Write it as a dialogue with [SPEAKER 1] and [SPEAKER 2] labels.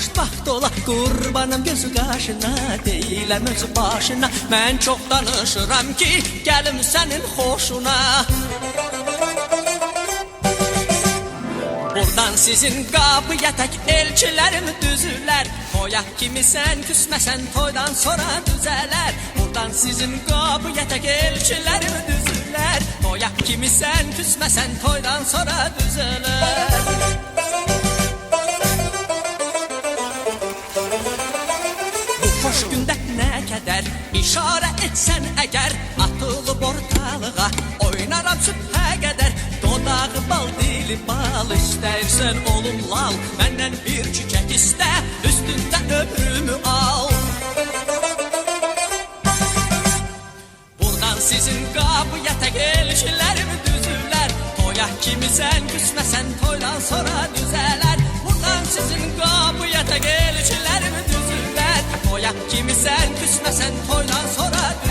[SPEAKER 1] xoşbaxt ola. Qurbanım gözü qaşına, deyiləm özü başına. Mən çox danışıram ki, gəlim sənin xoşuna. Buradan sizin qapıya tək elçilərim düzülər. Toya kimi sən küsməsən toydan sonra düzələr. Buradan sizin qapıya tək elçilərim düzülər. Toya kimi sən küsməsən toydan sonra düzələr. Bu xoş gündə nə qədər işarə etsən əgər, atılıb ortalığa oynaram sübhə qədər. Dodağı bal, dili bal, istəyirsən olum lal. Məndən bir çiçək istə, üstündə ömrümü al. Buradan sizin qapıya tək elçilərim düzülər. Toya kimi sən küsməsən toydan sonra düzələr. Buradan sizin qapıya tək elçilərim düzülər. Toya kimi sən küsməsən toydan sonra düzələr.